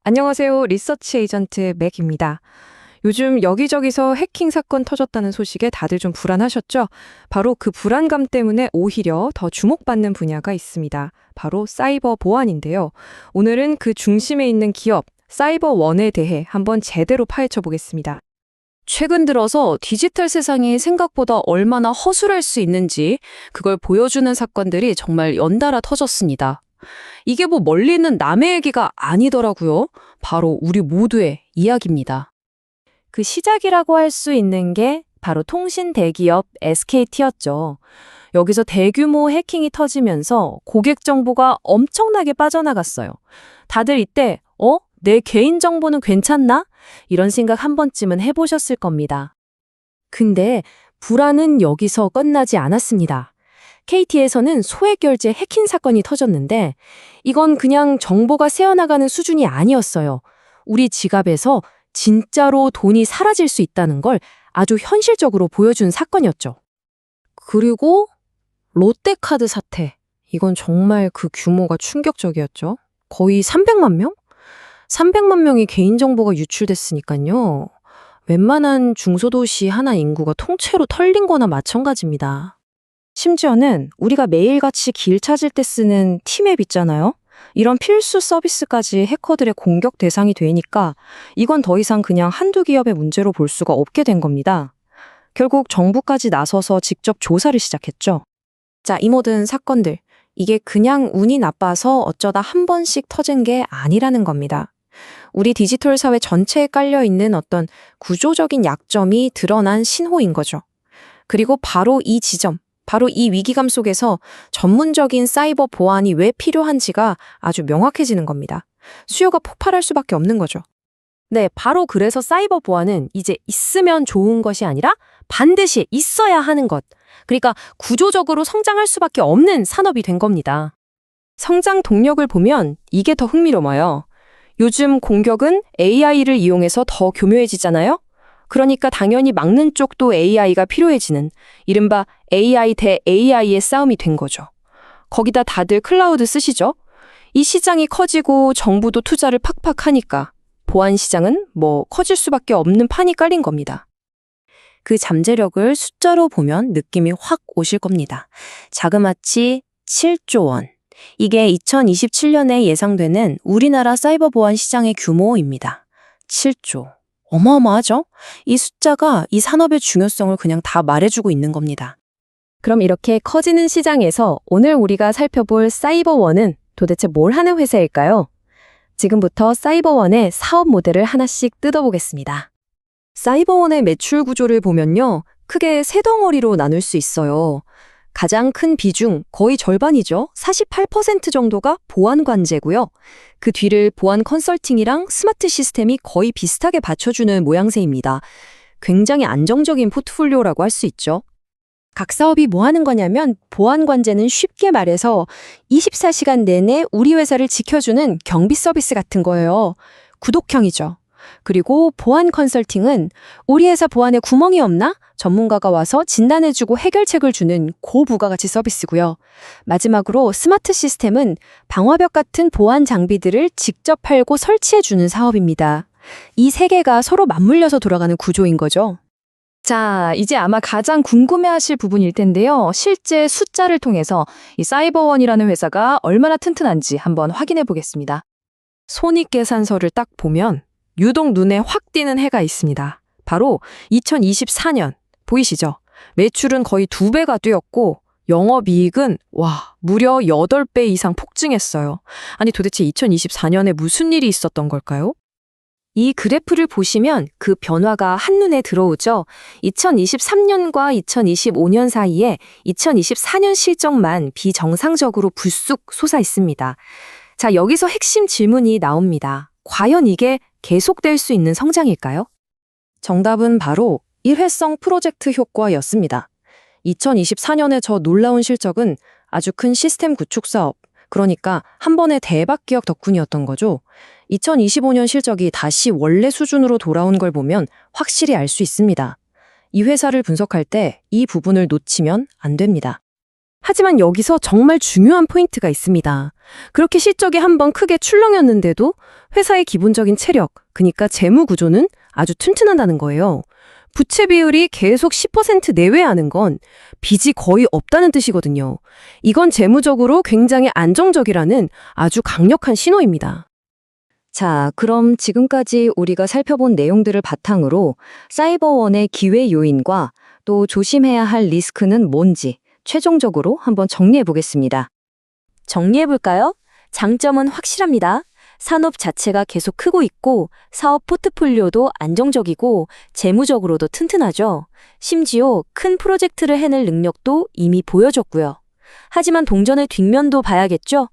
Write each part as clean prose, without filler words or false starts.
안녕하세요. 리서치 에이전트 맥입니다. 요즘 여기저기서 해킹 사건 터졌다는 소식에 다들 좀 불안하셨죠? 바로 그 불안감 때문에 오히려 더 주목받는 분야가 있습니다. 바로 사이버 보안인데요. 오늘은 그 중심에 있는 기업, 사이버원에 대해 한번 제대로 파헤쳐 보겠습니다. 최근 들어서 디지털 세상이 생각보다 얼마나 허술할 수 있는지 그걸 보여주는 사건들이 정말 연달아 터졌습니다. 이게 뭐 멀리 있는 남의 얘기가 아니더라고요. 바로 우리 모두의 이야기입니다. 그 시작이라고 할 수 있는 게 바로 통신 대기업 SKT였죠. 여기서 대규모 해킹이 터지면서 고객 정보가 엄청나게 빠져나갔어요. 다들 이때 내 개인 정보는 괜찮나? 이런 생각 한 번쯤은 해보셨을 겁니다. 근데 불안은 여기서 끝나지 않았습니다. KT에서는 소액 결제 해킹 사건이 터졌는데 이건 그냥 정보가 새어나가는 수준이 아니었어요. 우리 지갑에서 진짜로 돈이 사라질 수 있다는 걸 아주 현실적으로 보여준 사건이었죠. 그리고 롯데카드 사태. 이건 정말 그 규모가 충격적이었죠. 거의 300만 명? 300만 명이 개인정보가 유출됐으니까요. 웬만한 중소도시 하나 인구가 통째로 털린 거나 마찬가지입니다. 심지어는 우리가 매일같이 길 찾을 때 쓰는 티맵 있잖아요. 이런 필수 서비스까지 해커들의 공격 대상이 되니까 이건 더 이상 그냥 한두 기업의 문제로 볼 수가 없게 된 겁니다. 결국 정부까지 나서서 직접 조사를 시작했죠. 자, 이 모든 사건들, 이게 그냥 운이 나빠서 어쩌다 한 번씩 터진 게 아니라는 겁니다. 우리 디지털 사회 전체에 깔려있는 어떤 구조적인 약점이 드러난 신호인 거죠. 그리고 바로 이 지점, 바로 이 위기감 속에서 전문적인 사이버 보안이 왜 필요한지가 아주 명확해지는 겁니다. 수요가 폭발할 수밖에 없는 거죠. 네, 바로 그래서 사이버 보안은 이제 있으면 좋은 것이 아니라 반드시 있어야 하는 것. 그러니까 구조적으로 성장할 수밖에 없는 산업이 된 겁니다. 성장 동력을 보면 이게 더 흥미로워요. 요즘 공격은 AI를 이용해서 더 교묘해지잖아요? 그러니까 당연히 막는 쪽도 AI가 필요해지는 이른바 AI 대 AI의 싸움이 된 거죠. 거기다 다들 클라우드 쓰시죠? 이 시장이 커지고 정부도 투자를 팍팍 하니까 보안 시장은 커질 수밖에 없는 판이 깔린 겁니다. 그 잠재력을 숫자로 보면 느낌이 확 오실 겁니다. 자그마치 7조 원. 이게 2027년에 예상되는 우리나라 사이버 보안 시장의 규모입니다. 7조. 어마어마하죠? 이 숫자가 이 산업의 중요성을 그냥 다 말해주고 있는 겁니다. 그럼 이렇게 커지는 시장에서 오늘 우리가 살펴볼 사이버원은 도대체 뭘 하는 회사일까요? 지금부터 사이버원의 사업 모델을 하나씩 뜯어보겠습니다. 사이버원의 매출 구조를 보면요. 크게 세 덩어리로 나눌 수 있어요. 가장 큰 비중, 거의 절반이죠. 48% 정도가 보안 관제고요. 그 뒤를 보안 컨설팅이랑 스마트 시스템이 거의 비슷하게 받쳐주는 모양새입니다. 굉장히 안정적인 포트폴리오라고 할 수 있죠. 각 사업이 뭐 하는 거냐면 보안 관제는 쉽게 말해서 24시간 내내 우리 회사를 지켜주는 경비 서비스 같은 거예요. 구독형이죠. 그리고 보안 컨설팅은 우리 회사 보안에 구멍이 없나? 전문가가 와서 진단해주고 해결책을 주는 고부가가치 서비스고요. 마지막으로 스마트 시스템은 방화벽 같은 보안 장비들을 직접 팔고 설치해주는 사업입니다. 이 세 개가 서로 맞물려서 돌아가는 구조인 거죠. 자, 이제 아마 가장 궁금해하실 부분일 텐데요. 실제 숫자를 통해서 이 사이버원이라는 회사가 얼마나 튼튼한지 한번 확인해 보겠습니다. 손익계산서를 딱 보면 유독 눈에 확 띄는 해가 있습니다. 바로 2024년. 보이시죠? 매출은 거의 2배가 뛰었고 영업이익은 무려 8배 이상 폭증했어요. 아니 도대체 2024년에 무슨 일이 있었던 걸까요? 이 그래프를 보시면 그 변화가 한눈에 들어오죠. 2023년과 2025년 사이에 2024년 실적만 비정상적으로 불쑥 솟아 있습니다. 자, 여기서 핵심 질문이 나옵니다. 과연 이게 계속될 수 있는 성장일까요? 정답은 바로 일회성 프로젝트 효과였습니다. 2024년의 저 놀라운 실적은 아주 큰 시스템 구축 사업, 그러니까 한 번의 대박 기업 덕분이었던 거죠. 2025년 실적이 다시 원래 수준으로 돌아온 걸 보면 확실히 알 수 있습니다. 이 회사를 분석할 때 이 부분을 놓치면 안 됩니다. 하지만 여기서 정말 중요한 포인트가 있습니다. 그렇게 실적이 한번 크게 출렁였는데도 회사의 기본적인 체력, 그러니까 재무 구조는 아주 튼튼하다는 거예요. 부채 비율이 계속 10% 내외하는 건 빚이 거의 없다는 뜻이거든요. 이건 재무적으로 굉장히 안정적이라는 아주 강력한 신호입니다. 자, 그럼 지금까지 우리가 살펴본 내용들을 바탕으로 사이버원의 기회 요인과 또 조심해야 할 리스크는 뭔지 최종적으로 한번 정리해 보겠습니다. 정리해 볼까요? 장점은 확실합니다. 산업 자체가 계속 크고 있고 사업 포트폴리오도 안정적이고 재무적으로도 튼튼하죠. 심지어 큰 프로젝트를 해낼 능력도 이미 보여줬고요. 하지만 동전의 뒷면도 봐야겠죠?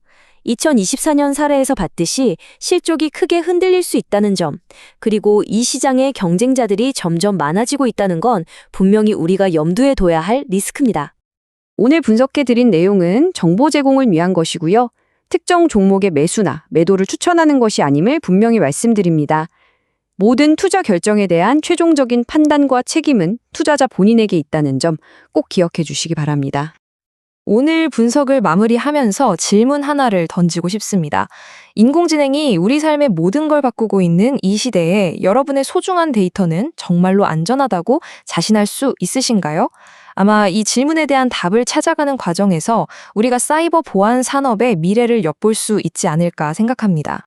2024년 사례에서 봤듯이 실적이 크게 흔들릴 수 있다는 점, 그리고 이 시장의 경쟁자들이 점점 많아지고 있다는 건 분명히 우리가 염두에 둬야 할 리스크입니다. 오늘 분석해드린 내용은 정보 제공을 위한 것이고요. 특정 종목의 매수나 매도를 추천하는 것이 아님을 분명히 말씀드립니다. 모든 투자 결정에 대한 최종적인 판단과 책임은 투자자 본인에게 있다는 점 꼭 기억해 주시기 바랍니다. 오늘 분석을 마무리하면서 질문 하나를 던지고 싶습니다. 인공지능이 우리 삶의 모든 걸 바꾸고 있는 이 시대에 여러분의 소중한 데이터는 정말로 안전하다고 자신할 수 있으신가요? 아마 이 질문에 대한 답을 찾아가는 과정에서 우리가 사이버 보안 산업의 미래를 엿볼 수 있지 않을까 생각합니다.